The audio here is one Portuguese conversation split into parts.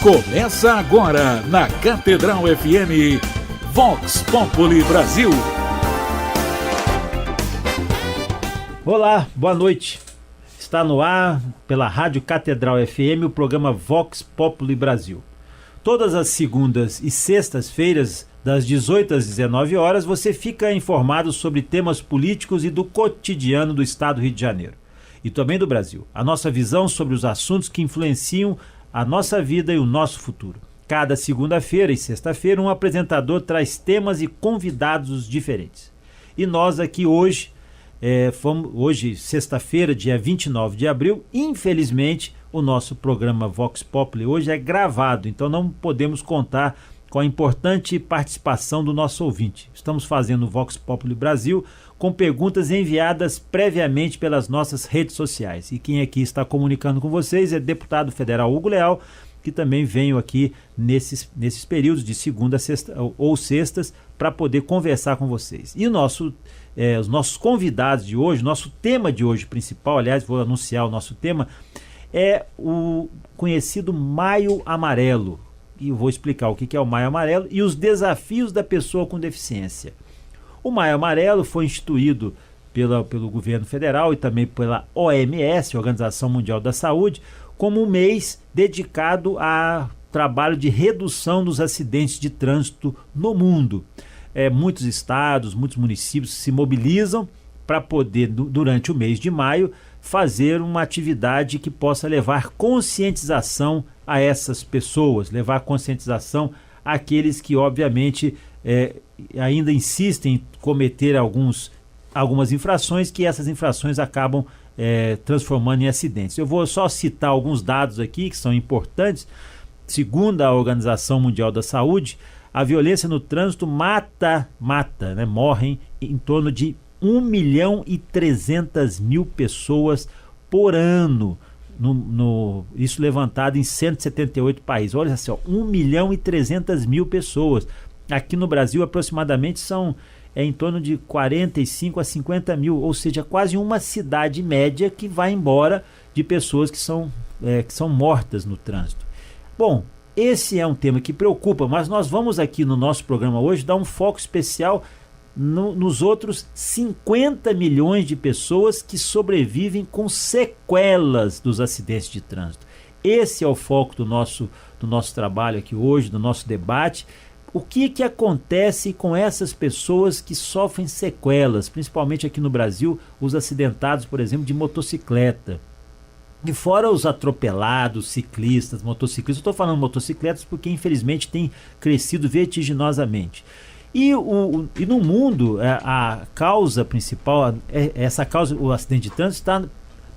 Começa agora na Catedral FM, Vox Populi Brasil. Olá, boa noite. Está no ar, pela Rádio Catedral FM, o programa Vox Populi Brasil. Todas as segundas e sextas-feiras, das 18 às 19 horas, você fica informado sobre temas políticos e do cotidiano do Estado do Rio de Janeiro. E também do Brasil. A nossa visão sobre os assuntos que influenciam a nossa vida e o nosso futuro. Cada segunda-feira e sexta-feira, um apresentador traz temas e convidados diferentes. E nós aqui hoje, sexta-feira, dia 29 de abril, infelizmente, o nosso programa Vox Populi hoje é gravado, então não podemos contar com a importante participação do nosso ouvinte. Estamos fazendo o Vox Populi Brasil com perguntas enviadas previamente pelas nossas redes sociais. E quem aqui está comunicando com vocês é o deputado federal Hugo Leal, que também veio aqui nesses períodos de segunda sexta, ou sextas para poder conversar com vocês. E os nossos convidados de hoje, nosso tema de hoje principal, aliás, vou anunciar o nosso tema, é o conhecido Maio Amarelo. E eu vou explicar o que é o Maio Amarelo e os desafios da pessoa com deficiência. O Maio Amarelo foi instituído pelo governo federal e também pela OMS, Organização Mundial da Saúde, como um mês dedicado a trabalho de redução dos acidentes de trânsito no mundo. Muitos estados, muitos municípios se mobilizam para poder, durante o mês de maio, fazer uma atividade que possa levar conscientização a essas pessoas, levar conscientização àqueles que, obviamente, ainda insistem em cometer algumas infrações, que essas infrações acabam transformando em acidentes. Eu vou só citar alguns dados aqui que são importantes. Segundo a Organização Mundial da Saúde, a violência no trânsito morrem em torno de 1.300.000 pessoas por ano, isso levantado em 178 países. Olha só, 1.300.000 pessoas. Aqui no Brasil, aproximadamente, são em torno de 45 a 50 mil, ou seja, quase uma cidade média que vai embora de pessoas que são mortas no trânsito. Bom, esse é um tema que preocupa, mas nós vamos aqui no nosso programa hoje dar um foco especial nos outros 50 milhões de pessoas que sobrevivem com sequelas dos acidentes de trânsito. Esse é o foco do nosso trabalho aqui hoje, do nosso debate. O que acontece com essas pessoas que sofrem sequelas, principalmente aqui no Brasil, os acidentados, por exemplo, de motocicleta. E fora os atropelados, ciclistas, motociclistas. Eu estou falando motocicletas porque infelizmente tem crescido vertiginosamente. E no mundo, a causa principal, o acidente de trânsito, está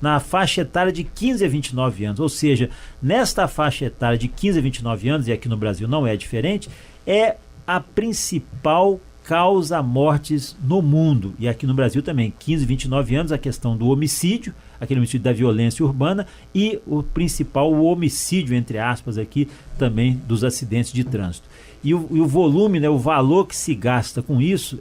na faixa etária de 15 a 29 anos. Ou seja, nesta faixa etária de 15 a 29 anos, e aqui no Brasil não é diferente, é a principal causa mortes no mundo. E aqui no Brasil também, 15 a 29 anos, a questão do homicídio, aquele homicídio da violência urbana, e o homicídio, entre aspas, aqui também dos acidentes de trânsito. E o volume, o valor que se gasta com isso,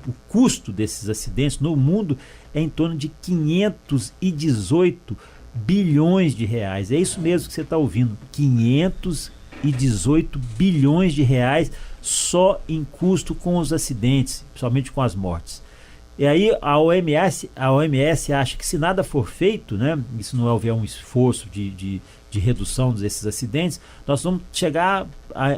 o custo desses acidentes no mundo é em torno de 518 bilhões de reais. É isso mesmo que você está ouvindo, 518 bilhões de reais só em custo com os acidentes, principalmente com as mortes. E aí a OMS acha que se nada for feito, se não houver um esforço de redução desses acidentes, nós vamos chegar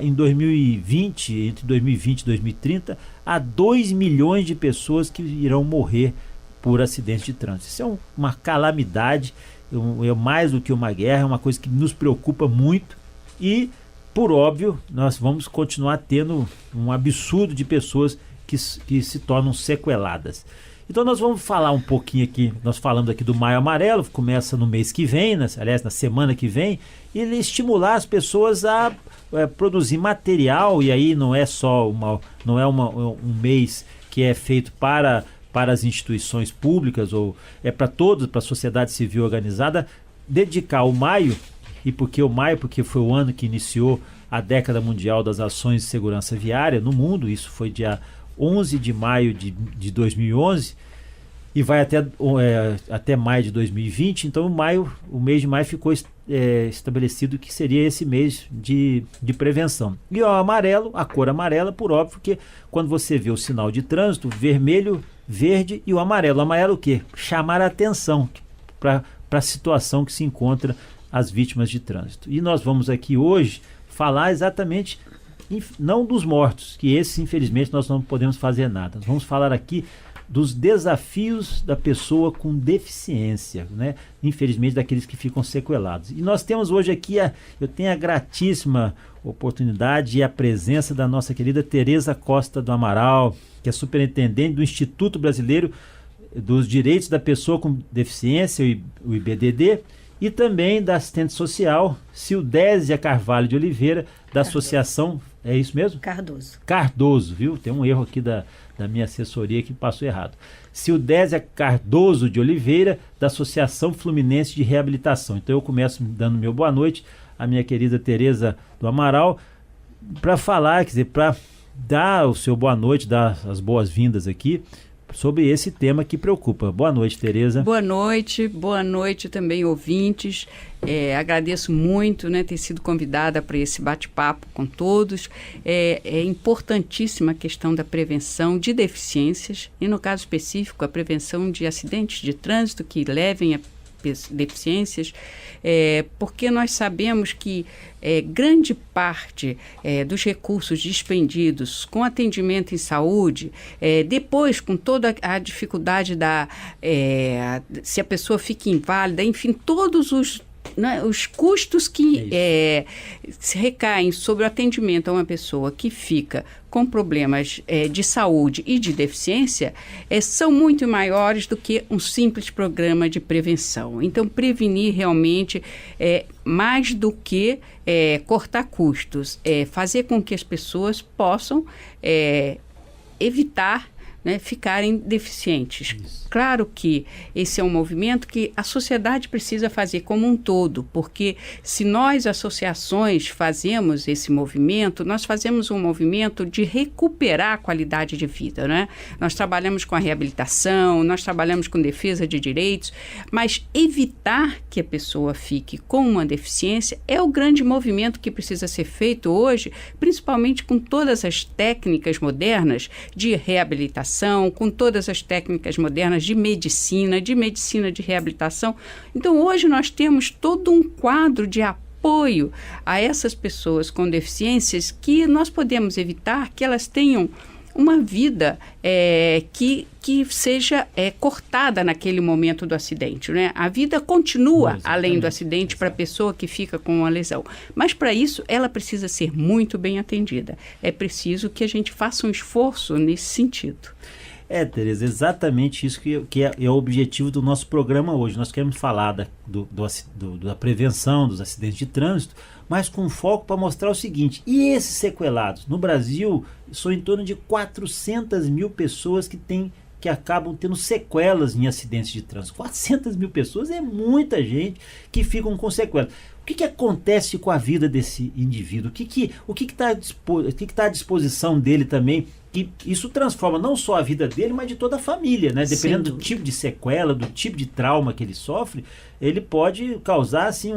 em 2020, entre 2020 e 2030, a 2 milhões de pessoas que irão morrer por acidentes de trânsito. Isso é uma calamidade, é mais do que uma guerra, é uma coisa que nos preocupa muito e, por óbvio, nós vamos continuar tendo um absurdo de pessoas que se tornam sequeladas. Então nós vamos falar um pouquinho aqui, nós falamos aqui do Maio Amarelo, começa no mês que vem, aliás, na semana que vem, e estimular as pessoas a produzir material, e aí não é só um mês que é feito para as instituições públicas, ou é para todos, para a sociedade civil organizada, dedicar o maio, e por que o maio? Porque foi o ano que iniciou a década mundial das ações de segurança viária no mundo, isso foi dia 11 de maio de 2011, e vai até maio de 2020. Então o mês de maio ficou estabelecido que seria esse mês de prevenção. E a cor amarela, por óbvio que quando você vê o sinal de trânsito, vermelho, verde e o amarelo o quê? Chamar a atenção para a situação que se encontra as vítimas de trânsito. E nós vamos aqui hoje falar exatamente, não dos mortos, que esses infelizmente nós não podemos fazer nada. Nós vamos falar aqui dos desafios da pessoa com deficiência, né? Infelizmente daqueles que ficam sequelados. E nós temos hoje aqui, eu tenho a gratíssima oportunidade e a presença da nossa querida Tereza Costa do Amaral, que é superintendente do Instituto Brasileiro dos Direitos da Pessoa com Deficiência, o IBDD, e também da assistente social Cildésia Carvalho de Oliveira, da Associação, é isso mesmo? Cardoso, viu? Tem um erro aqui da minha assessoria que passou errado. Cildésia Cardoso de Oliveira, da Associação Fluminense de Reabilitação. Então eu começo dando meu boa noite à minha querida Tereza do Amaral, para falar, quer dizer, para dar o seu boa noite, dar as boas-vindas aqui, sobre esse tema que preocupa. Boa noite, Tereza. Boa noite também, ouvintes. Agradeço muito, né, ter sido convidada para esse bate-papo com todos. É importantíssima a questão da prevenção de deficiências e, no caso específico, a prevenção de acidentes de trânsito que levem a deficiências, porque nós sabemos que grande parte dos recursos despendidos com atendimento em saúde, depois com toda a dificuldade se a pessoa fica inválida, enfim, todos os custos que se recaem sobre o atendimento a uma pessoa que fica com problemas de saúde e de deficiência são muito maiores do que um simples programa de prevenção. Então, prevenir realmente mais do que cortar custos, fazer com que as pessoas possam evitar, né, ficarem deficientes. Isso. Claro que esse é um movimento que a sociedade precisa fazer como um todo, porque se nós, associações, fazemos esse movimento, nós fazemos um movimento de recuperar a qualidade de vida, né? Nós trabalhamos com a reabilitação, nós trabalhamos com defesa de direitos, mas evitar que a pessoa fique com uma deficiência é o grande movimento que precisa ser feito hoje, principalmente com todas as técnicas modernas de reabilitação, com todas as técnicas modernas de medicina de reabilitação. Então, hoje nós temos todo um quadro de apoio a essas pessoas com deficiências que nós podemos evitar que elas tenham uma vida que seja cortada naquele momento do acidente, né? A vida continua além do acidente para a pessoa que fica com uma lesão. Mas para isso ela precisa ser muito bem atendida. É preciso que a gente faça um esforço nesse sentido. Tereza, exatamente isso que é o objetivo do nosso programa hoje. Nós queremos falar da prevenção dos acidentes de trânsito, mas com foco para mostrar o seguinte: e esses sequelados? No Brasil, são em torno de 400 mil pessoas que acabam tendo sequelas em acidentes de trânsito. 400 mil pessoas é muita gente que ficam com sequelas. O que acontece com a vida desse indivíduo? O que está à disposição dele também? Que isso transforma não só a vida dele, mas de toda a família, né? Dependendo do tipo de sequela, do tipo de trauma que ele sofre, ele pode causar, assim,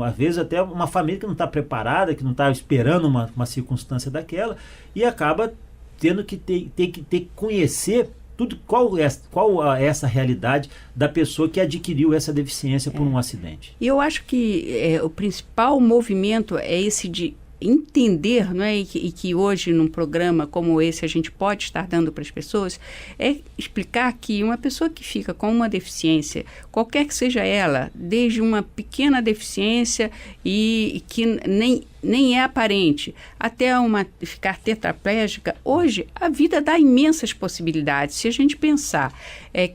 às vezes até uma família que não está preparada, que não está esperando uma circunstância daquela, e acaba tendo que ter que conhecer qual é essa realidade da pessoa que adquiriu essa deficiência por um acidente. E eu acho que o principal movimento é esse de entender, não é? E que hoje num programa como esse a gente pode estar dando para as pessoas, é explicar que uma pessoa que fica com uma deficiência, qualquer que seja ela, desde uma pequena deficiência e que nem é aparente, até ficar tetraplégica, hoje a vida dá imensas possibilidades. Se a gente pensar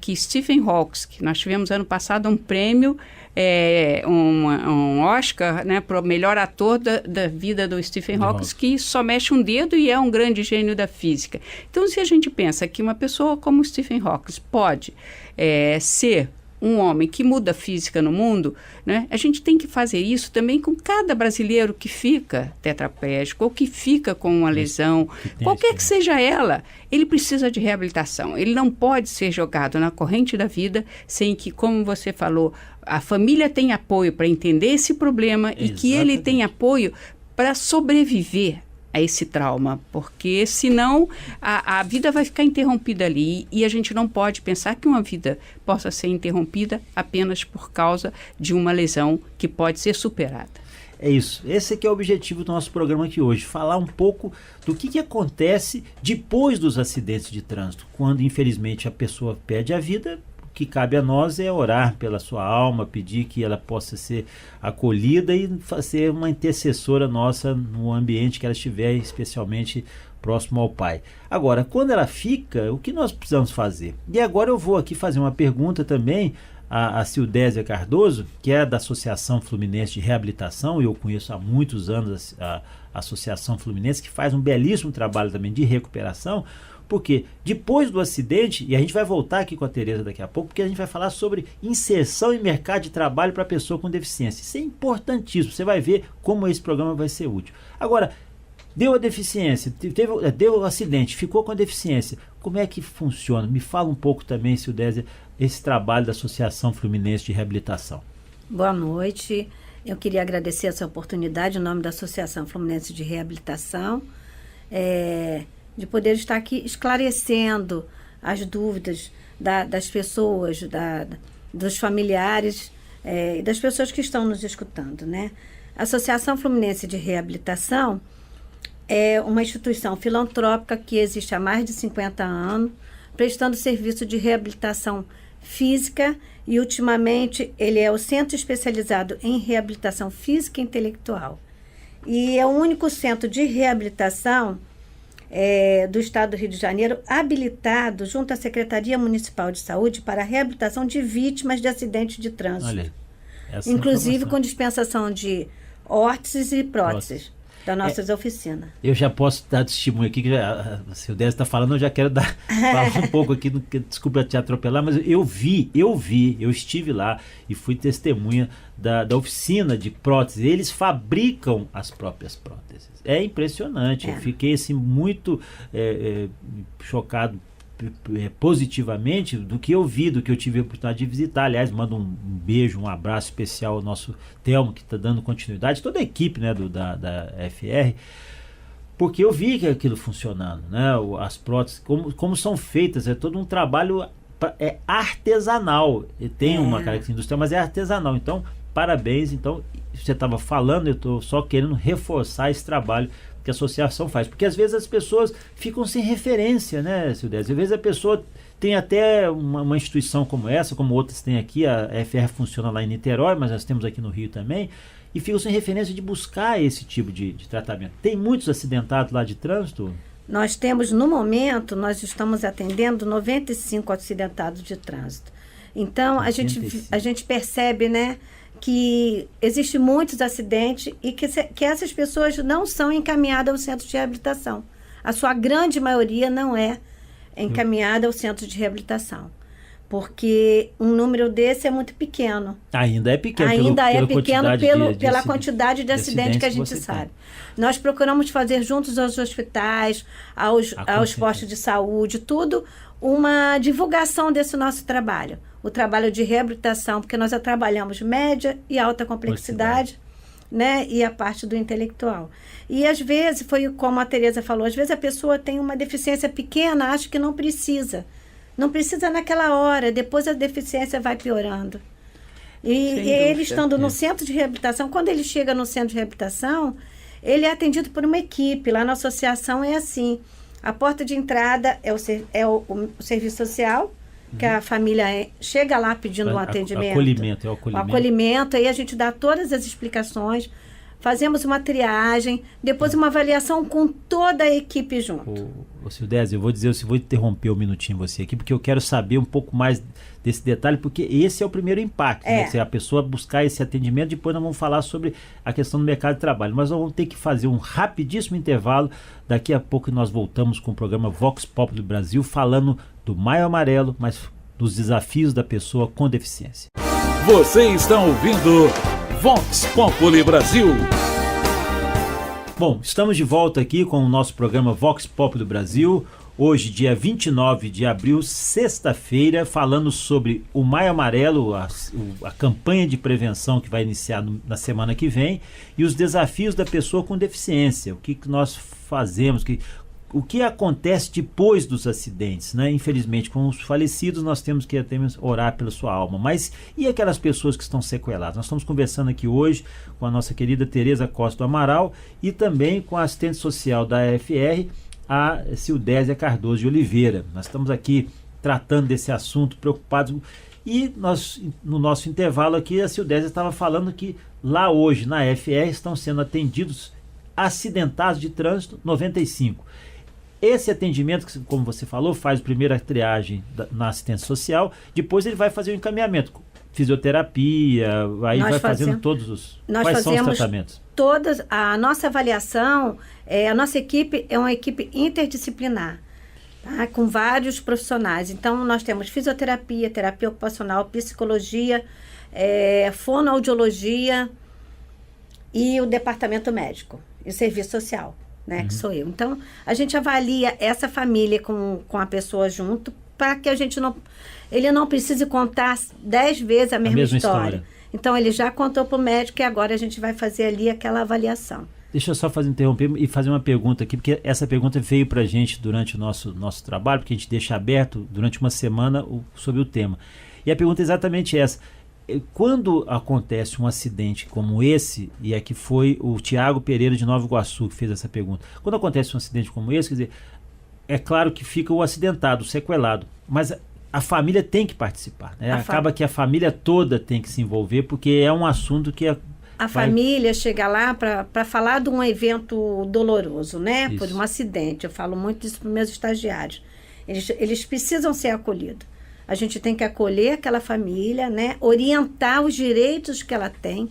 que Stephen Hawking, que nós tivemos ano passado um prêmio, um Oscar, né, para o melhor ator da vida do Stephen Hawking, que só mexe um dedo e é um grande gênio da física. Então, se a gente pensa que uma pessoa como Stephen Hawking pode ser um homem que muda a física no mundo, né, a gente tem que fazer isso também com cada brasileiro que fica tetraplégico ou que fica com uma lesão, qualquer que seja ela, ele precisa de reabilitação. Ele não pode ser jogado na corrente da vida sem que, como você falou, a família tenha apoio para entender esse problema. Exatamente. E que ele tenha apoio para sobreviver a esse trauma, porque senão a vida vai ficar interrompida ali e a gente não pode pensar que uma vida possa ser interrompida apenas por causa de uma lesão que pode ser superada. É isso, esse aqui é o objetivo do nosso programa aqui hoje, falar um pouco do que acontece depois dos acidentes de trânsito, quando infelizmente a pessoa perde a vida. O que cabe a nós é orar pela sua alma, pedir que ela possa ser acolhida e ser uma intercessora nossa no ambiente que ela estiver, especialmente próximo ao Pai. Agora, quando ela fica, o que nós precisamos fazer? E agora eu vou aqui fazer uma pergunta também a Cildésia Cardoso, que é da Associação Fluminense de Reabilitação, e eu conheço há muitos anos a Associação Fluminense, que faz um belíssimo trabalho também de recuperação, porque depois do acidente, e a gente vai voltar aqui com a Tereza daqui a pouco, porque a gente vai falar sobre inserção em mercado de trabalho para a pessoa com deficiência. Isso é importantíssimo, você vai ver como esse programa vai ser útil. Agora, deu a deficiência, deu o acidente, ficou com a deficiência, como é que funciona? Me fala um pouco também, Cildésia, esse trabalho da Associação Fluminense de Reabilitação. Boa noite, eu queria agradecer essa oportunidade em nome da Associação Fluminense de Reabilitação, de poder estar aqui esclarecendo as dúvidas das pessoas, dos familiares e das pessoas que estão nos escutando, né? A Associação Fluminense de Reabilitação é uma instituição filantrópica que existe há mais de 50 anos, prestando serviço de reabilitação física e, ultimamente, ele é o Centro Especializado em Reabilitação Física e Intelectual. E é o único centro de reabilitação do Estado do Rio de Janeiro habilitado junto à Secretaria Municipal de Saúde para a reabilitação de vítimas de acidentes de trânsito. Olha, inclusive com dispensação de órteses e próteses das nossas oficinas. Eu já posso dar testemunho aqui, que a Cildésia está falando, eu já quero falar um pouco aqui, desculpa te atropelar, mas eu estive lá e fui testemunha da oficina de próteses. Eles fabricam as próprias próteses. É impressionante, eu fiquei assim muito chocado positivamente do que eu vi, do que eu tive a oportunidade de visitar. Aliás, mando um beijo, um abraço especial ao nosso Telmo, que está dando continuidade, toda a equipe, né, da FR, porque eu vi que aquilo funcionando, né, as próteses, como são feitas, é todo um trabalho artesanal, tem uma característica industrial, mas é artesanal. Então, parabéns. Então, você estava falando, eu estou só querendo reforçar esse trabalho que a associação faz, porque às vezes as pessoas ficam sem referência, né, Cildésia? Às vezes a pessoa tem até uma instituição como essa, como outras tem aqui, a FR funciona lá em Niterói, mas nós temos aqui no Rio também, e ficam sem referência de buscar esse tipo de tratamento. Tem muitos acidentados lá de trânsito? Nós temos, no momento, nós estamos atendendo 95 acidentados de trânsito. Então, a gente percebe, né, que existem muitos acidentes e que essas pessoas não são encaminhadas ao centro de reabilitação. A sua grande maioria não é encaminhada ao centro de reabilitação, porque um número desse é muito pequeno. Ainda é pequeno. Pela quantidade de acidentes que a gente sabe. Nós procuramos fazer juntos aos hospitais, aos postos de saúde, tudo, uma divulgação desse nosso trabalho. O trabalho de reabilitação, porque nós já trabalhamos média e alta complexidade, né, e a parte do intelectual. E às vezes, foi como a Tereza falou, às vezes a pessoa tem uma deficiência pequena, acha que não precisa. Não precisa naquela hora, depois a deficiência vai piorando. E ele estando no centro de reabilitação, quando ele chega no centro de reabilitação, ele é atendido por uma equipe. Lá na associação é assim, a porta de entrada é o serviço social, que a família chega lá pedindo um atendimento. O acolhimento, aí a gente dá todas as explicações, fazemos uma triagem, depois uma avaliação com toda a equipe junto. Cildésia, eu vou interromper um minutinho você aqui, porque eu quero saber um pouco mais desse detalhe, porque esse é o primeiro impacto, né? Se a pessoa buscar esse atendimento, depois nós vamos falar sobre a questão do mercado de trabalho, mas nós vamos ter que fazer um rapidíssimo intervalo. Daqui a pouco nós voltamos com o programa Vox Populi Brasil, falando do Maio Amarelo, mas dos desafios da pessoa com deficiência. Você está ouvindo Vox Populi Brasil. Bom, estamos de volta aqui com o nosso programa Vox Populi Brasil. Hoje, dia 29 de abril, sexta-feira, falando sobre o Maio Amarelo, a campanha de prevenção que vai iniciar na semana que vem, e os desafios da pessoa com deficiência. O que nós fazemos, o que acontece depois dos acidentes, né? Infelizmente, com os falecidos, nós temos que orar pela sua alma. Mas e aquelas pessoas que estão sequeladas? Nós estamos conversando aqui hoje com a nossa querida Tereza Costa do Amaral e também com a assistente social da AFR, a Cildésia Cardoso de Oliveira. Nós estamos aqui tratando desse assunto, preocupados. E nós, no nosso intervalo aqui, a Cildésia estava falando que lá hoje, na AFR, estão sendo atendidos acidentados de trânsito 95. Esse atendimento, como você falou, faz a primeira triagem na assistência social, depois ele vai fazer o encaminhamento, fisioterapia, aí vai fazendo todos os... Quais são os tratamentos? A nossa avaliação, a nossa equipe é uma equipe interdisciplinar, tá? Com vários profissionais. Então, nós temos fisioterapia, terapia ocupacional, psicologia, fonoaudiologia e o departamento médico e o serviço social, né? Que sou eu. Então, a gente avalia essa família com a pessoa junto para que ele não precise contar 10 vezes a mesma história. Então, ele já contou para o médico e agora a gente vai fazer ali aquela avaliação. Deixa eu só interromper e fazer uma pergunta aqui, porque essa pergunta veio para a gente durante o nosso trabalho, porque a gente deixa aberto durante uma semana sobre o tema. E a pergunta é exatamente essa. Quando acontece um acidente como esse, e aqui foi o Tiago Pereira de Nova Iguaçu que fez essa pergunta, quando acontece um acidente como esse, quer dizer, é claro que fica o acidentado, o sequelado, mas a família tem que participar, né? Acaba que a família toda tem que se envolver, porque é um assunto que a família chega lá para falar de um evento doloroso, né? Isso. Por um acidente. Eu falo muito isso para os meus estagiários. Eles precisam ser acolhidos. A gente tem que acolher aquela família, né? Orientar os direitos que ela tem,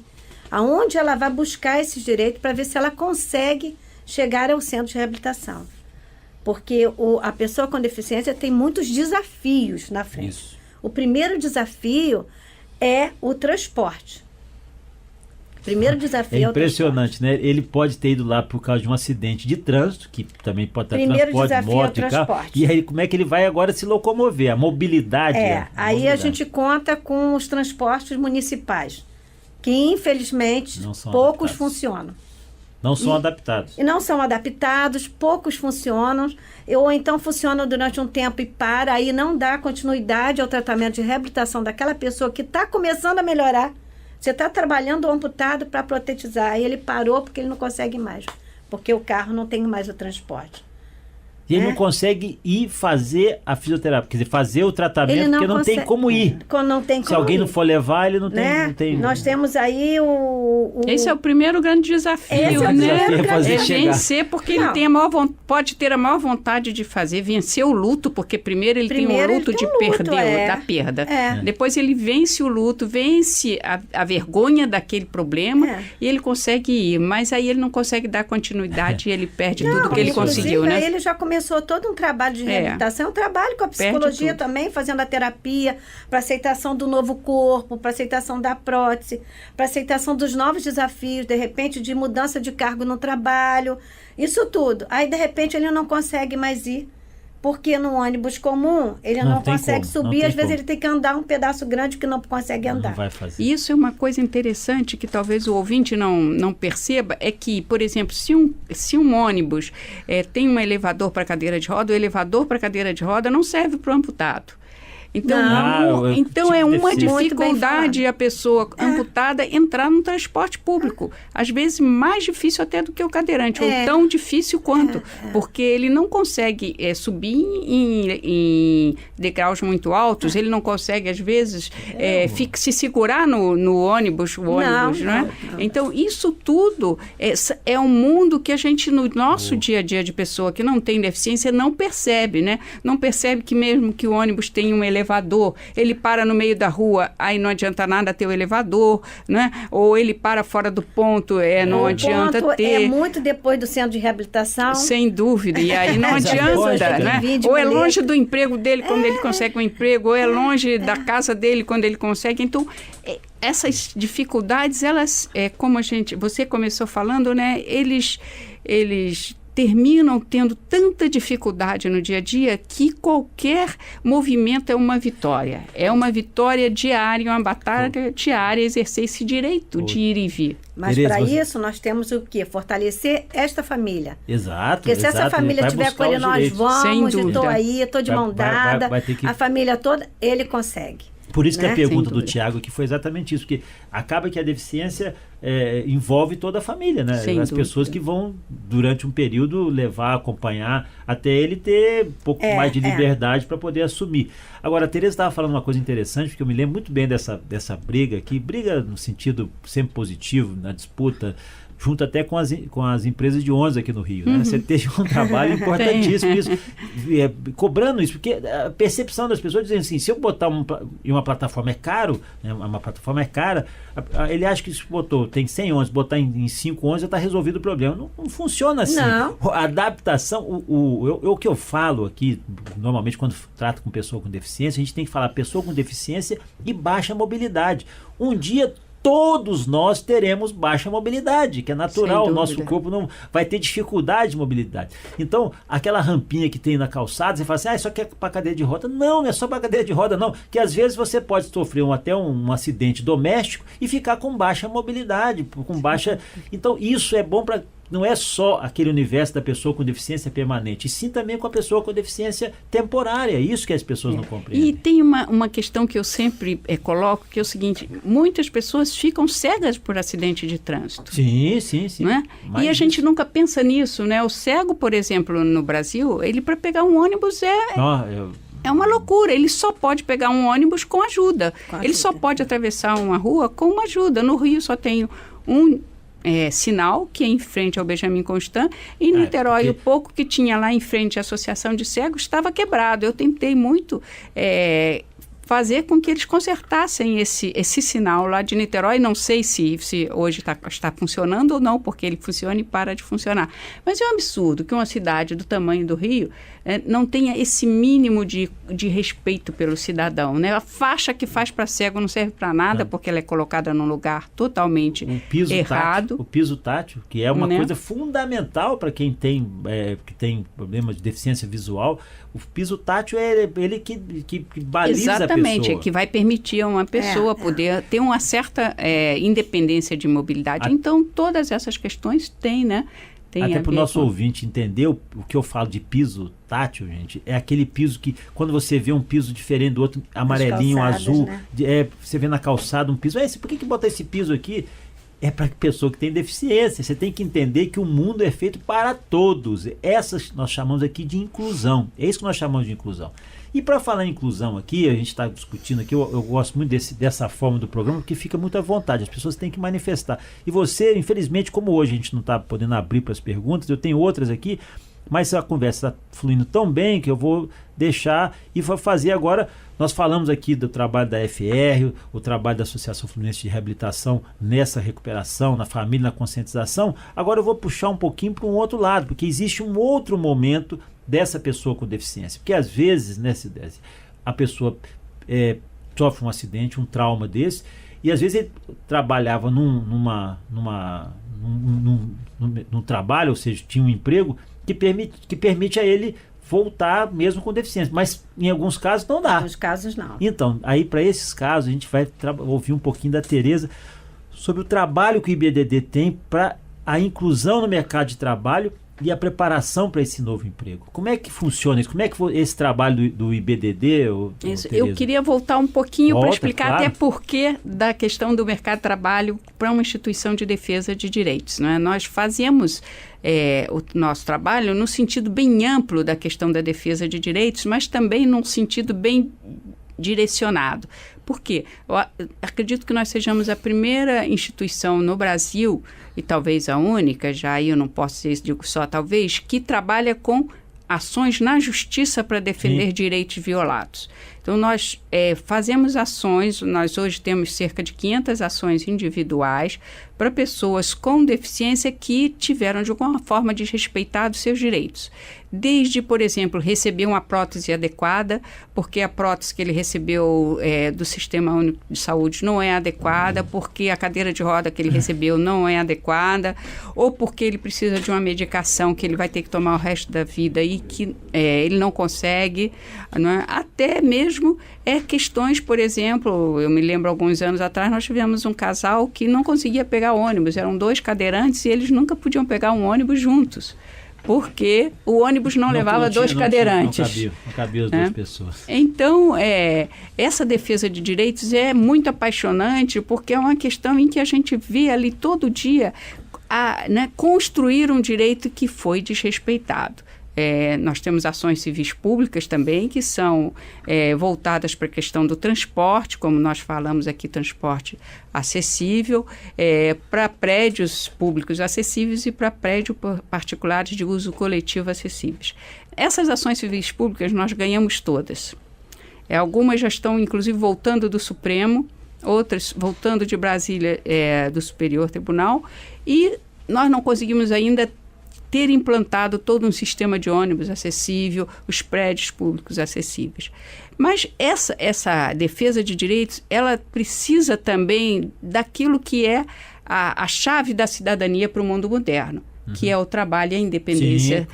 aonde ela vai buscar esses direitos para ver se ela consegue chegar ao centro de reabilitação. Porque a pessoa com deficiência tem muitos desafios na frente. Isso. O primeiro desafio é o transporte. O primeiro desafio é impressionante, né? Ele pode ter ido lá por causa de um acidente de trânsito, que também pode estar transporte, moto e carro. E aí, como é que ele vai agora se locomover? A mobilidade. Aí a gente conta com os transportes municipais, que infelizmente poucos funcionam. Não são adaptados. E não são adaptados, poucos funcionam, ou então funcionam durante um tempo e aí não dá continuidade ao tratamento de reabilitação daquela pessoa que está começando a melhorar. Você está trabalhando o amputado para protetizar, aí ele parou porque ele não consegue mais, porque o carro não tem mais o transporte. E ele não consegue ir fazer a fisioterapia, quer dizer, fazer o tratamento, porque não tem como ir. Se alguém não for levar, ele não tem... Nós temos aí Esse é o primeiro grande desafio, né? Vencer, porque ele tem pode ter a maior vontade de vencer o luto, porque primeiro ele tem um luto de perder, da perda. Depois ele vence o luto, vence a vergonha daquele problema e ele consegue ir. Mas aí ele não consegue dar continuidade e ele perde tudo que ele conseguiu, né? Ele já começou todo um trabalho de reabilitação, um trabalho com a psicologia também, fazendo a terapia para aceitação do novo corpo, para aceitação da prótese, para aceitação dos novos desafios, de repente de mudança de cargo no trabalho, isso tudo. Aí de repente ele não consegue mais ir, porque no ônibus comum ele não consegue subir, às vezes ele tem que andar um pedaço grande que não consegue andar. Não vai fazer. Isso é uma coisa interessante que talvez o ouvinte não perceba, é que, por exemplo, se um ônibus tem um elevador para cadeira de roda, o elevador para cadeira de roda não serve para o amputado. Então, é uma dificuldade a pessoa amputada entrar no transporte público. Às vezes mais difícil até do que o cadeirante, ou tão difícil quanto, porque ele não consegue subir em degraus muito altos, ele não consegue, às vezes, se segurar no ônibus, não. Então, isso tudo é um mundo que a gente, no nosso dia a dia de pessoa que não tem deficiência, não percebe, né? Não percebe que mesmo que o ônibus tenha um elevador elevador, ele para no meio da rua, aí não adianta nada ter o elevador, né? Ou ele para fora do ponto, não adianta ter. É muito depois do centro de reabilitação. Sem dúvida, e aí não adianta, né? Ou é longe do emprego dele quando ele consegue um emprego, ou é longe da casa dele quando ele consegue. Então, essas dificuldades, elas, como você começou falando, né? Eles terminam tendo tanta dificuldade no dia a dia que qualquer movimento é uma vitória. É uma vitória diária, uma batalha diária, exercer esse direito de ir e vir. Mas para isso nós temos o quê? Fortalecer esta família. Exato. Porque se essa família estiver com ele, nós vamos, estou aí, estou de mão dada, a família toda, ele consegue. Por isso que a pergunta do Tiago aqui foi exatamente isso, porque acaba que a deficiência envolve toda a família, né? As pessoas que vão, durante um período, levar, acompanhar, até ele ter um pouco mais de liberdade para poder assumir. Agora, a Tereza estava falando uma coisa interessante, porque eu me lembro muito bem dessa briga aqui, briga no sentido sempre positivo, na disputa, junto até com as empresas de ônibus aqui no Rio. Né? Você teve um trabalho importantíssimo isso, cobrando isso, porque a percepção das pessoas dizendo assim, se eu botar uma plataforma é caro, né, uma plataforma é cara, ele acha que se tem 100 ônibus, botar em 5 ônibus já está resolvido o problema. Não funciona assim. Não. A adaptação, o que eu falo aqui, normalmente quando trato com pessoa com deficiência, a gente tem que falar pessoa com deficiência e baixa mobilidade. Um dia todos nós teremos baixa mobilidade, que é natural, o nosso corpo não vai ter dificuldade de mobilidade. Então, aquela rampinha que tem na calçada, você fala assim, isso aqui é para cadeira de roda. Não é só para cadeira de roda, não. Que às vezes você pode sofrer até um acidente doméstico e ficar com baixa mobilidade, com baixa... Então, isso é bom para... Não é só aquele universo da pessoa com deficiência permanente, e sim também com a pessoa com deficiência temporária. Isso que as pessoas não compreendem. E tem uma questão que eu sempre coloco, que é o seguinte, muitas pessoas ficam cegas por acidente de trânsito. Sim. Né? E a gente nunca pensa nisso, né? O cego, por exemplo, no Brasil, ele para pegar um ônibus é uma loucura. Ele só pode pegar um ônibus com ajuda. Ele só pode atravessar uma rua com uma ajuda. No Rio só tem um sinal, que é em frente ao Benjamin Constant, e em Niterói, o pouco que tinha lá em frente à Associação de Cegos estava quebrado. Eu tentei muito fazer com que eles consertassem esse sinal lá de Niterói. Não sei se hoje está funcionando ou não, porque ele funciona e para de funcionar. Mas é um absurdo que uma cidade do tamanho do Rio não tenha esse mínimo de respeito pelo cidadão. Né? A faixa que faz para cego não serve para nada, porque ela é colocada num lugar totalmente errado. O piso tátil, que é uma coisa fundamental para quem tem, que tem problema de deficiência visual. O piso tátil é ele que baliza a pessoa. Exatamente, que vai permitir a uma pessoa poder ter uma certa independência de mobilidade. Então, todas essas questões têm, né? Até para o nosso ouvinte entender o que eu falo de piso tátil, gente, é aquele piso que, quando você vê um piso diferente do outro, amarelinho, azul, né? Você vê na calçada um piso, por que botar esse piso aqui? É para pessoa que tem deficiência. Você tem que entender que o mundo é feito para todos. Essas nós chamamos aqui de inclusão. É isso que nós chamamos de inclusão. E para falar em inclusão aqui, a gente está discutindo aqui, eu gosto muito dessa forma do programa, porque fica muito à vontade, as pessoas têm que manifestar. E você, infelizmente, como hoje a gente não está podendo abrir para as perguntas, eu tenho outras aqui, mas a conversa está fluindo tão bem que eu vou deixar e vou fazer agora. Nós falamos aqui do trabalho da FR, o trabalho da Associação Fluminense de Reabilitação nessa recuperação, na família, na conscientização. Agora eu vou puxar um pouquinho para um outro lado, porque existe um outro momento dessa pessoa com deficiência. Porque às vezes, né, Cidésia, a pessoa sofre um acidente, um trauma desse, e às vezes ele trabalhava num trabalho, ou seja, tinha um emprego que permite a ele voltar mesmo com deficiência, mas em alguns casos não dá. Em alguns casos não. Então, aí para esses casos a gente vai ouvir um pouquinho da Tereza sobre o trabalho que o IBDD tem para a inclusão no mercado de trabalho e a preparação para esse novo emprego. Como é que funciona isso? Como é que foi esse trabalho do IBDD? Eu queria voltar um pouquinho para explicar até porquê da questão do mercado de trabalho para uma instituição de defesa de direitos. Não é? Nós fazemos o nosso trabalho no sentido bem amplo da questão da defesa de direitos, mas também num sentido bem direcionado. Por quê? Eu acredito que nós sejamos a primeira instituição no Brasil, e talvez a única, já aí eu não posso dizer, digo só talvez, que trabalha com ações na justiça para defender direitos violados. Então, nós fazemos ações, nós hoje temos cerca de 500 ações individuais para pessoas com deficiência que tiveram, de alguma forma, desrespeitado seus direitos. Desde, por exemplo, receber uma prótese adequada, porque a prótese que ele recebeu do Sistema Único de Saúde não é adequada, porque a cadeira de roda que ele recebeu não é adequada, ou porque ele precisa de uma medicação que ele vai ter que tomar o resto da vida e que ele não consegue, não é? Até mesmo questões, por exemplo, eu me lembro alguns anos atrás, nós tivemos um casal que não conseguia pegar ônibus, eram 2 cadeirantes e eles nunca podiam pegar um ônibus juntos, porque o ônibus não levava 2 cadeirantes. Não cabia as 2 pessoas. Então, essa defesa de direitos é muito apaixonante, porque é uma questão em que a gente vê ali todo dia construir um direito que foi desrespeitado. Nós temos ações civis públicas também que são voltadas para a questão do transporte, como nós falamos aqui, transporte acessível, para prédios públicos acessíveis e para prédios particulares de uso coletivo acessíveis. Essas ações civis públicas nós ganhamos todas. Algumas já estão, inclusive, voltando do Supremo, outras voltando de Brasília, do Superior Tribunal, e nós não conseguimos ainda ter implantado todo um sistema de ônibus acessível, os prédios públicos acessíveis. Mas essa defesa de direitos, ela precisa também daquilo que é a chave da cidadania para o mundo moderno, que é o trabalho e a independência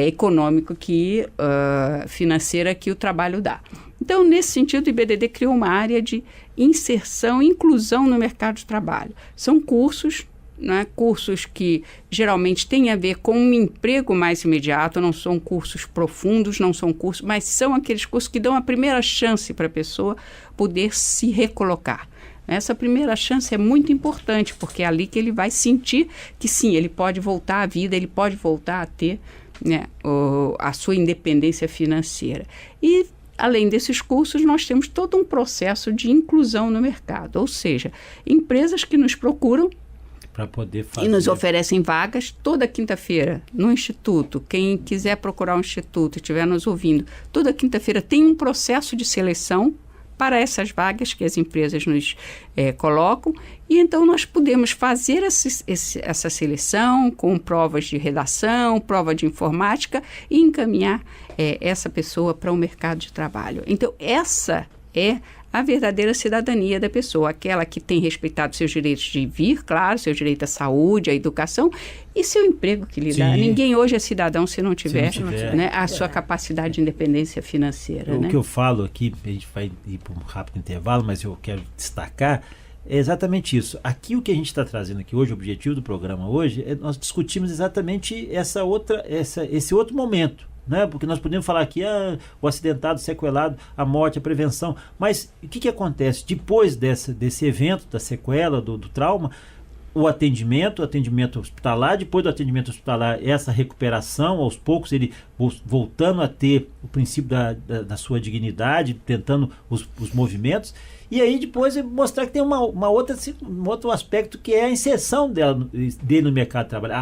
econômica, financeira que o trabalho dá. Então, nesse sentido, o IBDD criou uma área de inserção e inclusão no mercado de trabalho. São cursos, cursos que geralmente têm a ver com um emprego mais imediato, não são cursos profundos, não são cursos, mas são aqueles cursos que dão a primeira chance para a pessoa poder se recolocar. Essa primeira chance é muito importante, porque é ali que ele vai sentir que sim, ele pode voltar à vida, ele pode voltar a ter a sua independência financeira. E além desses cursos, nós temos todo um processo de inclusão no mercado, ou seja, empresas que nos procuram para poder fazer. E nos oferecem vagas toda quinta-feira no Instituto. Quem quiser procurar o Instituto e estiver nos ouvindo, toda quinta-feira tem um processo de seleção para essas vagas que as empresas nos colocam, e então nós podemos fazer essa seleção com provas de redação, prova de informática e encaminhar essa pessoa para o mercado de trabalho. Então, essa é a verdadeira cidadania da pessoa, aquela que tem respeitado seus direitos de vir, claro, seu direito à saúde, à educação e seu emprego que lhe dá. Ninguém hoje é cidadão se não tiver, a sua capacidade de independência financeira. O que eu falo aqui, a gente vai ir para um rápido intervalo, mas eu quero destacar, é exatamente isso. Aqui o que a gente está trazendo aqui hoje, o objetivo do programa hoje, nós discutimos exatamente esse outro momento. Porque nós podemos falar aqui o acidentado, o sequelado, a morte, a prevenção, mas o que acontece? Depois desse evento, da sequela, do trauma, o atendimento hospitalar, depois do atendimento hospitalar, essa recuperação, aos poucos ele voltando a ter o princípio da sua dignidade, tentando os movimentos, e aí depois mostrar que tem um outro aspecto que é a inserção dele no mercado de trabalho,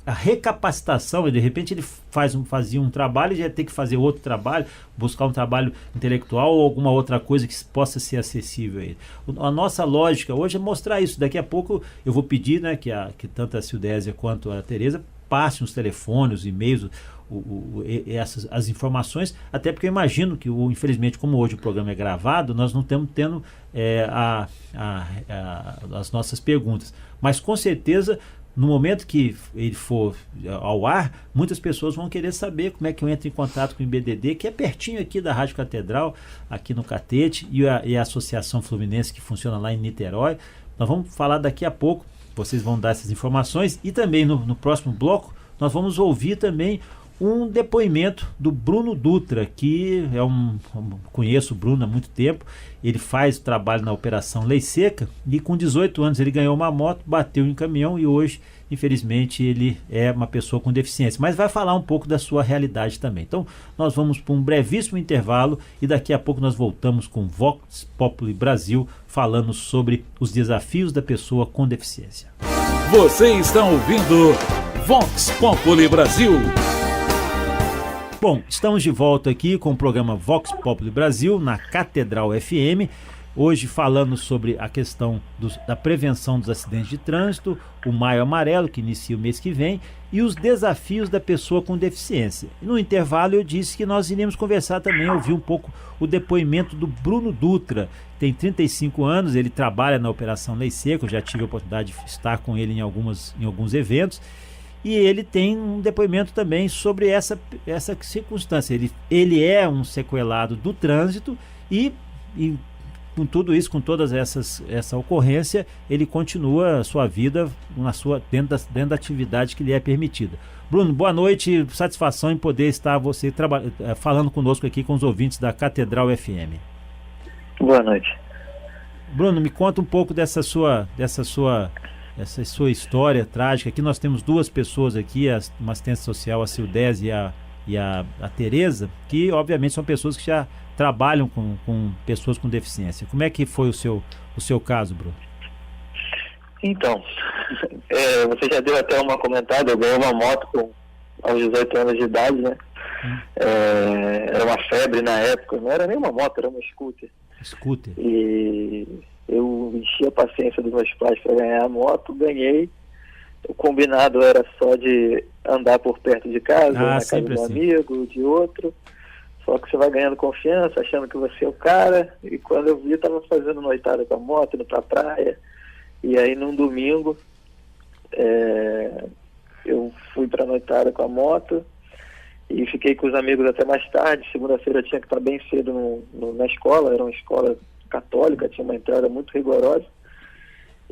a recapacitação. De repente ele fazia um trabalho e já tem que fazer outro trabalho, buscar um trabalho intelectual ou alguma outra coisa que possa ser acessível a ele. A nossa lógica hoje é mostrar isso. Daqui a pouco eu vou pedir que tanto a Cildésia quanto a Tereza passem os telefones, os e-mails, as informações, até porque eu imagino que, infelizmente, como hoje o programa é gravado, nós não estamos tendo as nossas perguntas. Mas com certeza, no momento que ele for ao ar, muitas pessoas vão querer saber como é que eu entro em contato com o IBDD, que é pertinho aqui da Rádio Catedral, aqui no Catete, e a Associação Fluminense, que funciona lá em Niterói. Nós vamos falar daqui a pouco, vocês vão dar essas informações, e também no próximo bloco nós vamos ouvir também um depoimento do Bruno Dutra, que conheço o Bruno há muito tempo. Ele faz trabalho na Operação Lei Seca e com 18 anos ele ganhou uma moto, bateu em caminhão e hoje, infelizmente, ele é uma pessoa com deficiência. Mas vai falar um pouco da sua realidade também. Então, nós vamos para um brevíssimo intervalo e daqui a pouco nós voltamos com Vox Populi Brasil, falando sobre os desafios da pessoa com deficiência. Você está ouvindo Vox Populi Brasil. Bom, estamos de volta aqui com o programa Vox Populi Brasil, na Catedral FM. Hoje falando sobre a questão da prevenção dos acidentes de trânsito, o Maio Amarelo, que inicia o mês que vem, e os desafios da pessoa com deficiência. No intervalo eu disse que nós iríamos conversar também, ouvir um pouco o depoimento do Bruno Dutra. Tem 35 anos, ele trabalha na Operação Lei Seca, eu já tive a oportunidade de estar com ele em alguns eventos, e ele tem um depoimento também sobre essa circunstância. Ele é um sequelado do trânsito e com tudo isso, com todas essa ocorrência, ele continua a sua vida dentro da atividade que lhe é permitida. Bruno, boa noite, satisfação em poder estar você falando conosco aqui com os ouvintes da Catedral FM. Boa noite. Bruno, me conta um pouco dessa sua história trágica. Aqui nós temos duas pessoas aqui, uma assistência social, a Cildésia e a Tereza, que obviamente são pessoas que já trabalham com pessoas com deficiência. Como é que foi o seu caso, Bruno? Então, você já deu até uma comentada, eu ganhei uma moto aos 18 anos de idade, né? Era uma febre na época, não era nem uma moto, era uma scooter. E eu enchi a paciência dos meus pais para ganhar a moto, ganhei. O combinado era só de andar por perto de casa, na casa do assim. amigo, de outro. Só que você vai ganhando confiança, achando que você é o cara. E quando eu vi, estava fazendo noitada com a moto, indo pra praia. E aí, num domingo, eu fui pra noitada com a moto e fiquei com os amigos até mais tarde. Segunda-feira eu tinha que estar bem cedo na escola, era uma escola católica, tinha uma entrada muito rigorosa.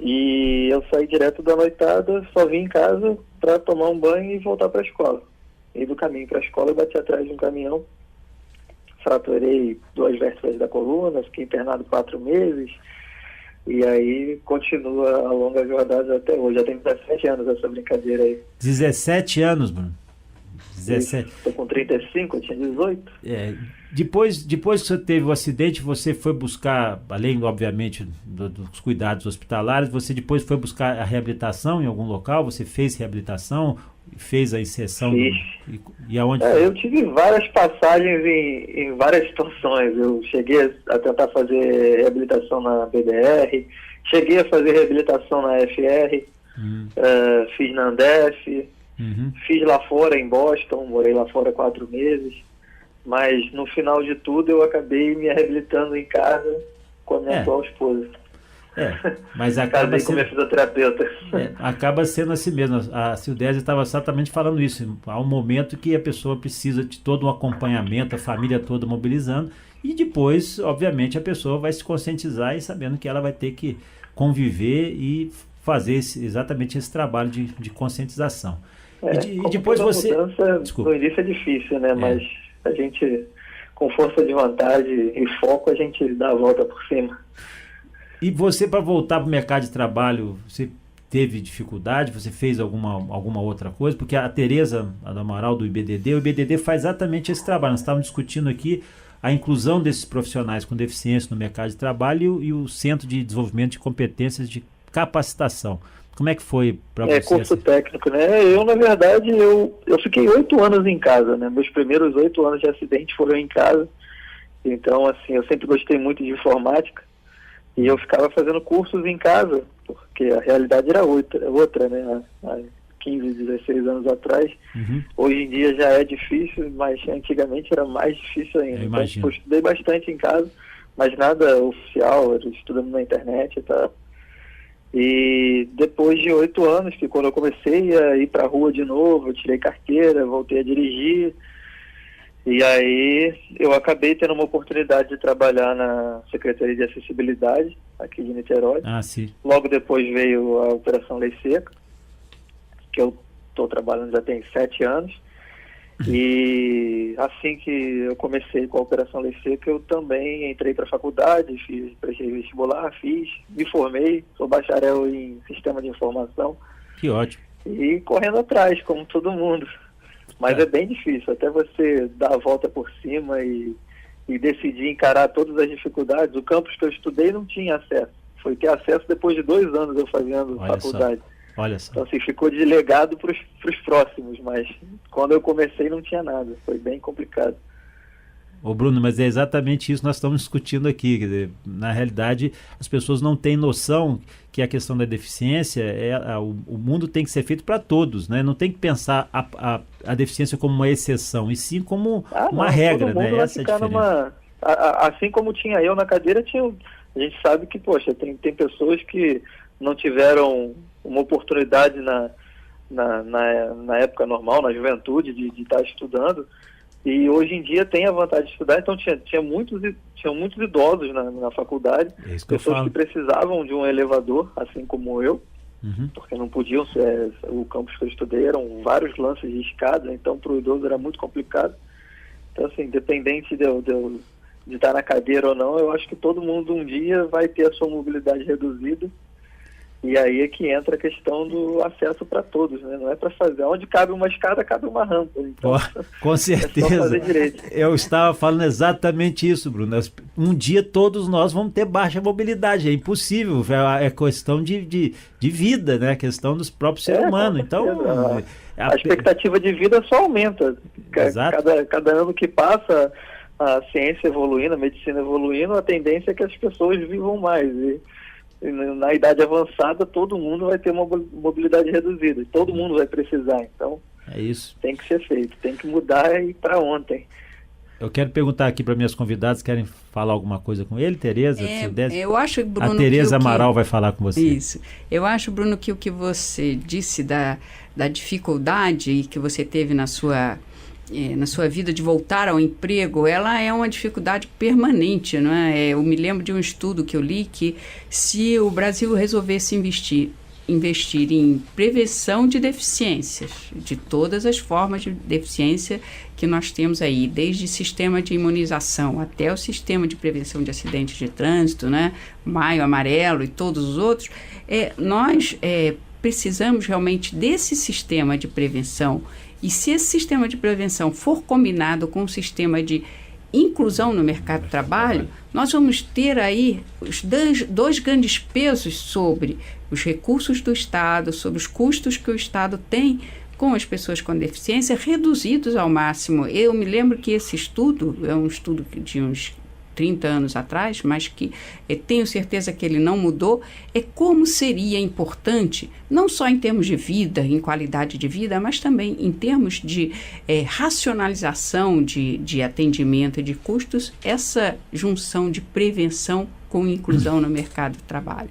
E eu saí direto da noitada, só vim em casa para tomar um banho e voltar para a escola. E do caminho para a escola eu bati atrás de um caminhão, fraturei 2 vértebras da coluna, fiquei internado 4 meses, e aí continua a longa jornada até hoje. Já tem 17 anos essa brincadeira aí. 17 anos, Bruno? 17. Estou com 35, eu tinha 18. Depois que você teve o acidente, você foi buscar, além, obviamente, dos cuidados hospitalares, você depois foi buscar a reabilitação em algum local? Você fez reabilitação? Fez a inserção? E aonde foi? Eu tive várias passagens em várias situações. Eu cheguei a tentar fazer reabilitação na BDR, cheguei a fazer reabilitação na FR, fiz na Andef, fiz lá fora em Boston, morei lá fora 4 meses. Mas no final de tudo eu acabei me reabilitando em casa com a minha atual esposa. Mas acaba sendo... com minha fisioterapeuta. Acaba sendo assim mesmo. A Cildésia estava exatamente falando isso. Há um momento que a pessoa precisa de todo um acompanhamento, a família toda mobilizando, e depois, obviamente, a pessoa vai se conscientizar e sabendo que ela vai ter que conviver e fazer exatamente esse trabalho de conscientização. E depois você... No início é difícil, né? Mas a gente, com força de vontade e foco, a gente dá a volta por cima. E você, para voltar para o mercado de trabalho, você teve dificuldade? Você fez alguma outra coisa? Porque a Tereza, a do Amaral, do IBDD, o IBDD faz exatamente esse trabalho. Nós estávamos discutindo aqui a inclusão desses profissionais com deficiência no mercado de trabalho e o Centro de Desenvolvimento de Competências de Capacitação. Como é que foi para você? Curso técnico, né? Eu, na verdade, eu fiquei 8 anos em casa, né? Meus primeiros 8 anos de acidente foram em casa. Então, assim, eu sempre gostei muito de informática. E eu ficava fazendo cursos em casa, porque a realidade era outra, né? Há 15, 16 anos atrás. Hoje em dia já é difícil, mas antigamente era mais difícil ainda. Então, eu estudei bastante em casa, mas nada oficial, estudando na internet e tal. E depois de 8 anos, que quando eu comecei a ir para a rua de novo, eu tirei carteira, voltei a dirigir. E aí eu acabei tendo uma oportunidade de trabalhar na Secretaria de Acessibilidade, aqui de Niterói. Sim. Logo depois veio a Operação Lei Seca, que eu estou trabalhando já tem 7 anos. E assim que eu comecei com a Operação Lei Seca, eu também entrei para a faculdade, prestei vestibular, me formei, sou bacharel em Sistema de Informação. Que ótimo. E correndo atrás, como todo mundo. Mas é bem difícil, até você dar a volta por cima e decidir encarar todas as dificuldades. O campus que eu estudei não tinha acesso. Foi ter acesso depois de 2 anos eu fazendo faculdade. Olha só. Então, assim, ficou de legado para os próximos, mas quando eu comecei não tinha nada, foi bem complicado. Ô Bruno, mas é exatamente isso que nós estamos discutindo aqui. Quer dizer, na realidade, as pessoas não têm noção que a questão da deficiência, o mundo tem que ser feito para todos, né? Não tem que pensar a deficiência como uma exceção, e sim como uma regra, né? Essa é a diferença. Assim como tinha eu na cadeira, a gente sabe que, poxa, tem pessoas que não tiveram uma oportunidade na época normal, na juventude, de estar estudando, e hoje em dia tem a vantagem de estudar. Então tinha muitos idosos na faculdade, pessoas que precisavam de um elevador, assim como eu, porque não podiam ser, o campus que eu estudei eram vários lances de escada, então para o idoso era muito complicado. Então, assim, independente de estar na cadeira ou não, eu acho que todo mundo um dia vai ter a sua mobilidade reduzida. E aí é que entra a questão do acesso para todos, né? Não é para fazer. Onde cabe uma escada, cabe uma rampa. Então, com certeza. É só fazer direito. Eu estava falando exatamente isso, Bruno. Um dia todos nós vamos ter baixa mobilidade. É impossível. É questão de vida, né? É questão dos próprios seres humanos. Então, a expectativa de vida só aumenta. Cada ano que passa, a ciência evoluindo, a medicina evoluindo, a tendência é que as pessoas vivam mais. E na idade avançada, todo mundo vai ter uma mobilidade reduzida. Todo mundo vai precisar. Então, é isso. Tem que ser feito. Tem que mudar e para ontem. Eu quero perguntar aqui para minhas convidadas, querem falar alguma coisa com ele, Tereza? Eu acho, Bruno, a Tereza Amaral vai falar com você. Isso. Eu acho, Bruno, que o que você disse da dificuldade que você teve na sua vida de voltar ao emprego, ela é uma dificuldade permanente, não é? Eu me lembro de um estudo que eu li que se o Brasil resolvesse investir em prevenção de deficiências, de todas as formas de deficiência que nós temos aí, desde sistema de imunização até o sistema de prevenção de acidentes de trânsito, né? Maio Amarelo e todos os outros, nós precisamos realmente desse sistema de prevenção. E se esse sistema de prevenção for combinado com um sistema de inclusão no mercado de trabalho, nós vamos ter aí os dois grandes pesos sobre os recursos do Estado, sobre os custos que o Estado tem com as pessoas com deficiência, reduzidos ao máximo. Eu me lembro que esse estudo, é um estudo de uns 30 anos atrás, mas que tenho certeza que ele não mudou, é como seria importante, não só em termos de vida, em qualidade de vida, mas também em termos de racionalização de atendimento e de custos, essa junção de prevenção com inclusão no mercado de trabalho.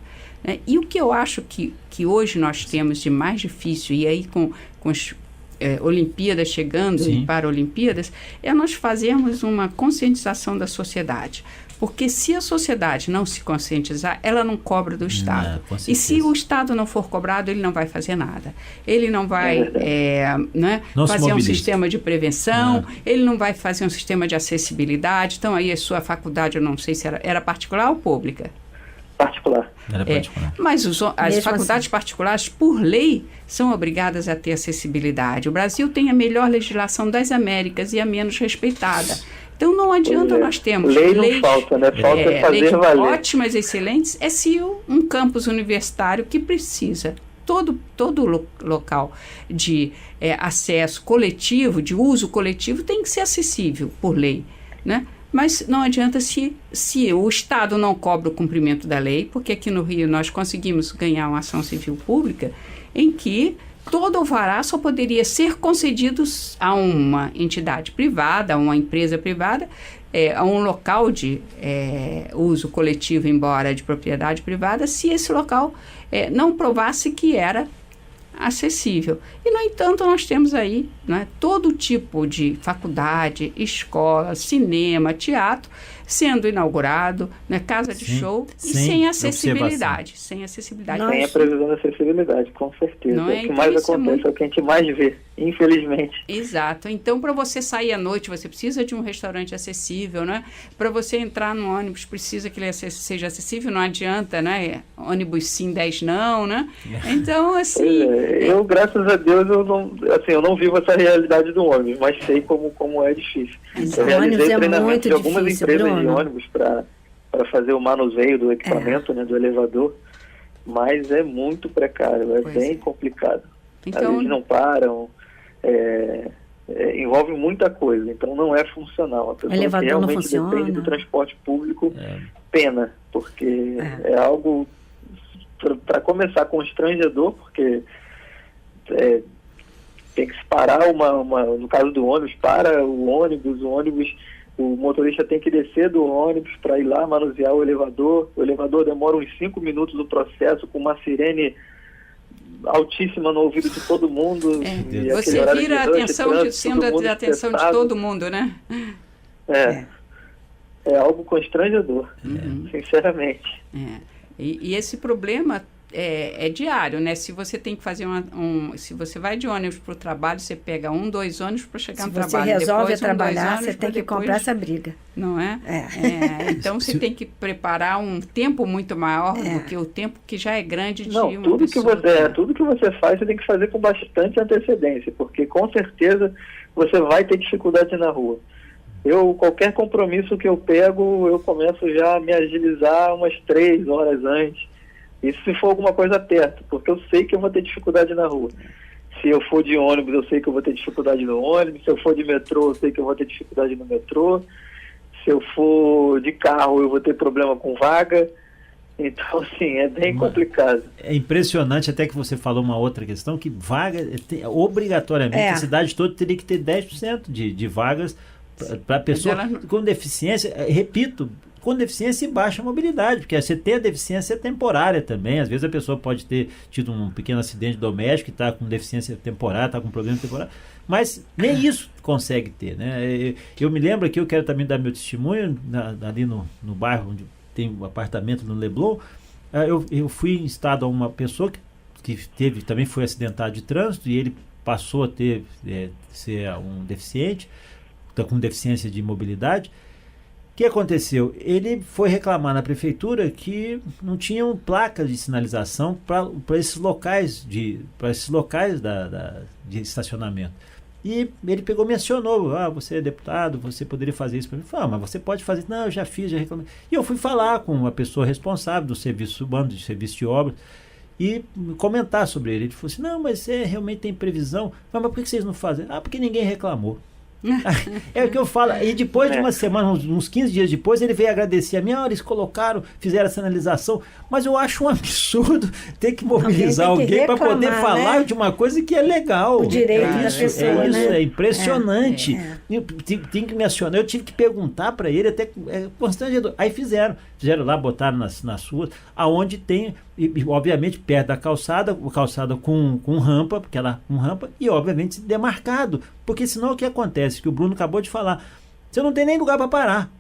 E o que eu acho que hoje nós temos de mais difícil, e aí com as Olimpíadas chegando e Paralimpíadas, é nós fazermos uma conscientização da sociedade. Porque se a sociedade não se conscientizar, ela não cobra do Estado. E se o Estado não for cobrado, ele não vai fazer nada. Ele não vai fazer um sistema de prevenção, ele não vai fazer um sistema de acessibilidade. Então, aí a sua faculdade, eu não sei se era particular ou pública? Particular. Era particular. Mas as faculdades particulares, por lei, são obrigadas a ter acessibilidade. O Brasil tem a melhor legislação das Américas e a menos respeitada. Então não adianta nós termos leis, não falta, né? Falta fazer valer. Ótimas, excelentes, se um campus universitário que precisa, todo local de acesso coletivo, de uso coletivo, tem que ser acessível por lei, né? Mas não adianta se o Estado não cobra o cumprimento da lei, porque aqui no Rio nós conseguimos ganhar uma ação civil pública em que todo alvará só poderia ser concedido a uma entidade privada, a uma empresa privada, a um local de uso coletivo, embora de propriedade privada, se esse local não provasse que era acessível. E, no entanto, nós temos aí todo tipo de faculdade, escola, cinema, teatro sendo inaugurado, casa de show, e sem acessibilidade. Sem acessibilidade. Sem a previsão de acessibilidade, com certeza. O que mais acontece, é o que a gente mais vê, infelizmente. Exato. Então, para você sair à noite, você precisa de um restaurante acessível, né? Para você entrar no ônibus, precisa que ele seja acessível, não adianta, né? Ônibus sim, 10 não, né? Então, assim... eu, graças a Deus, eu não vivo essa realidade do ônibus, mas sei como é difícil. Eu realizei treinamento de algumas empresas de ônibus para fazer o manuseio do equipamento, do elevador. mas é muito precário, é bem complicado. Então, eles não param, envolve muita coisa, então não é funcional. A pessoa que realmente depende do transporte público, pena, porque é algo, para começar, constrangedor, porque tem que se parar, no caso do ônibus, para o ônibus, o motorista tem que descer do ônibus para ir lá manusear o elevador demora uns 5 minutos o processo, com uma sirene altíssima no ouvido de todo mundo. Você vira a atenção, sendo a atenção de todo mundo, né? É algo constrangedor, sinceramente. E esse problema é diário, né? Se você tem que fazer se você vai de ônibus para o trabalho, você pega 2 ônibus para chegar no trabalho. Se você resolve trabalhar, você tem que comprar essa briga. Não é? Então você tem que preparar um tempo muito maior do que o tempo que já é grande de uma pessoa. Tudo que você faz, você tem que fazer com bastante antecedência, porque com certeza você vai ter dificuldade na rua. Qualquer compromisso que eu pego, eu começo já a me agilizar umas 3 horas antes. Isso se for alguma coisa perto, porque eu sei que eu vou ter dificuldade na rua. Se eu for de ônibus, eu sei que eu vou ter dificuldade no ônibus. Se eu for de metrô, eu sei que eu vou ter dificuldade no metrô. Se eu for de carro, eu vou ter problema com vaga. Então, assim, é bem complicado. É impressionante até que você falou uma outra questão, que vaga, obrigatoriamente, a cidade toda teria que ter 10% de vagas para pessoa com deficiência. Repito, com deficiência e baixa mobilidade, porque você ter a deficiência temporária também. Às vezes a pessoa pode ter tido um pequeno acidente doméstico e está com deficiência temporária, está com problema temporário, mas nem isso consegue ter, né? Eu me lembro aqui, eu quero também dar meu testemunho, ali no bairro onde tem um apartamento no Leblon. Eu fui instado a uma pessoa que também foi acidentado de trânsito, e ele passou a ser um deficiente, está com deficiência de mobilidade. O que aconteceu? Ele foi reclamar na prefeitura que não tinham placas de sinalização para esses locais de estacionamento. E ele mencionou, você é deputado, você poderia fazer isso para mim. Falei, mas você pode fazer. Não, eu já fiz, já reclamei. E eu fui falar com uma pessoa responsável do serviço urbano, de serviço de obras, e comentar sobre ele. Ele falou assim, não, mas você realmente tem previsão? Mas por que vocês não fazem? Porque ninguém reclamou. É o que eu falo. E depois de uma semana, uns 15 dias depois, ele veio agradecer a mim. Eles fizeram a sinalização, mas eu acho um absurdo ter que mobilizar alguém para poder falar de uma coisa que é legal. O direito da pessoa, é impressionante. Tem que mencionar. Eu tive que perguntar para ele, até constrangedor. Aí fizeram lá, botaram nas ruas, aonde tem, e obviamente perto da calçada com rampa, porque ela com rampa, e obviamente demarcado, porque senão o que acontece, que o Bruno acabou de falar, você não tem nem lugar para parar.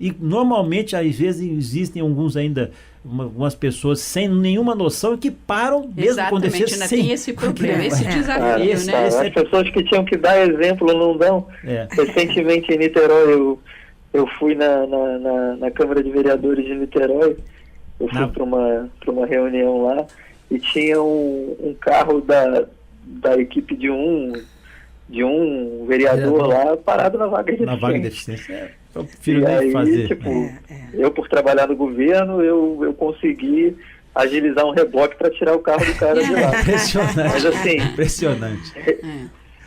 E normalmente às vezes existem algumas pessoas sem nenhuma noção que param mesmo com deficiência. Tem esse problema, esse desafio, né? As pessoas que tinham que dar exemplo não dão. Recentemente em Niterói, eu fui na Câmara de Vereadores de Niterói, eu fui para uma reunião lá, e tinha um carro da equipe de um vereador lá parado na vaga de deficiência. Eu prefiro nem fazer. Eu, por trabalhar no governo, eu consegui agilizar um reboque para tirar o carro do cara de lá. Impressionante. Mas, assim, impressionante.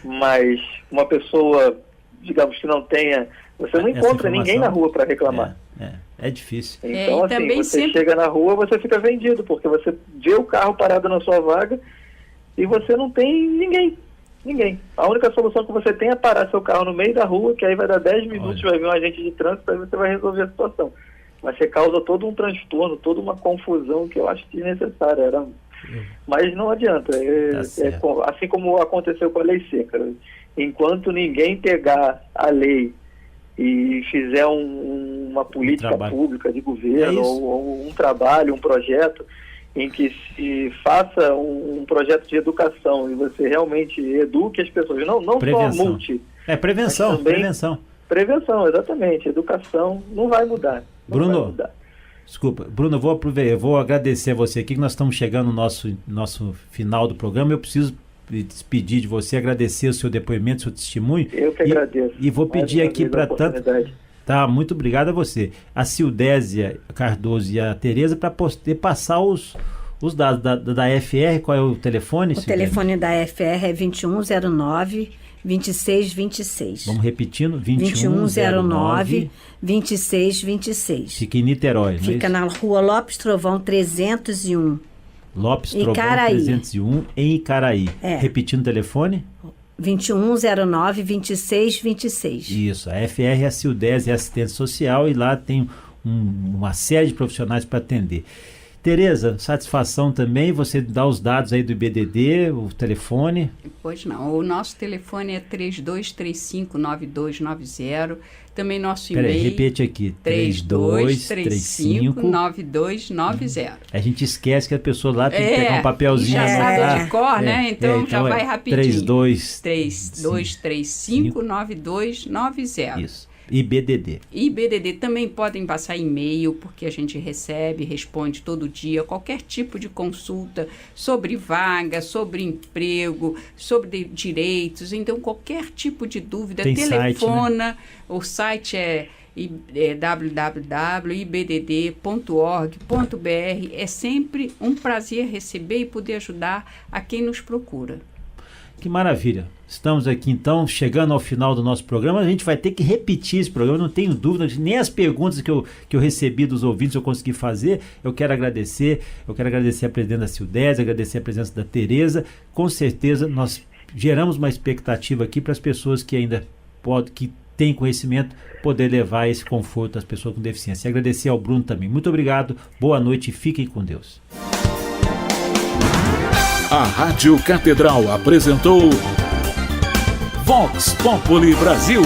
Mas uma pessoa, digamos, que não tenha... Você não encontra ninguém na rua para reclamar. É difícil. Então, assim, você chega na rua, você fica vendido, porque você vê o carro parado na sua vaga e você não tem ninguém. A única solução que você tem é parar seu carro no meio da rua, que aí vai dar 10 minutos, vai vir um agente de trânsito, aí você vai resolver a situação. Mas você causa todo um transtorno, toda uma confusão que eu acho desnecessária. Mas não adianta. Assim como aconteceu com a lei seca. Enquanto ninguém pegar a lei e fizer uma política pública de governo, ou um trabalho, um projeto, em que se faça um projeto de educação e você realmente eduque as pessoas, não só multe. Prevenção. Prevenção, exatamente. Educação não vai mudar. Bruno, eu vou agradecer a você aqui, que nós estamos chegando no nosso final do programa. Eu preciso despedir de você, agradecer o seu depoimento, o seu testemunho. Eu que agradeço. E vou pedir aqui para tanto... Tá, muito obrigado a você. A Sildésia Cardoso e a Tereza, para poder passar os Os dados da FR, qual é o telefone? O telefone da FR é 2109-2626. Vamos repetindo, 2109-2626. Fica em Niterói. Fica na rua Lopes Trovão 301. Lopes Trovão 301, em Icaraí. Repetindo o telefone? 2109-2626. Isso, a FR é a Cildese, é assistente social, e lá tem uma série de profissionais para atender. Tereza, satisfação também, você dá os dados aí do IBDD, o telefone? Pois não, o nosso telefone é 3235-9290, também nosso e-mail... Peraí, repete aqui, 3235-9290. A gente esquece que a pessoa lá tem que pegar um papelzinho. Já sabe de cor, né? Então já vai rapidinho. 3235-9290. Isso. IBDD. IBDD também podem passar e-mail, porque a gente recebe, responde todo dia qualquer tipo de consulta sobre vaga, sobre emprego, sobre direitos. Então, qualquer tipo de dúvida, telefona. Site, né? O site é www.ibdd.org.br. É sempre um prazer receber e poder ajudar a quem nos procura. Que maravilha. Estamos aqui, então, chegando ao final do nosso programa. A gente vai ter que repetir esse programa, não tenho dúvida, nem as perguntas que eu recebi dos ouvintes eu consegui fazer. Eu quero agradecer a presidente da Cildese, agradecer a presença da Tereza. Com certeza, nós geramos uma expectativa aqui para as pessoas que ainda que têm conhecimento, poder levar esse conforto às pessoas com deficiência. E agradecer ao Bruno também. Muito obrigado, boa noite e fiquem com Deus. A Rádio Catedral apresentou Vox Populi Brasil.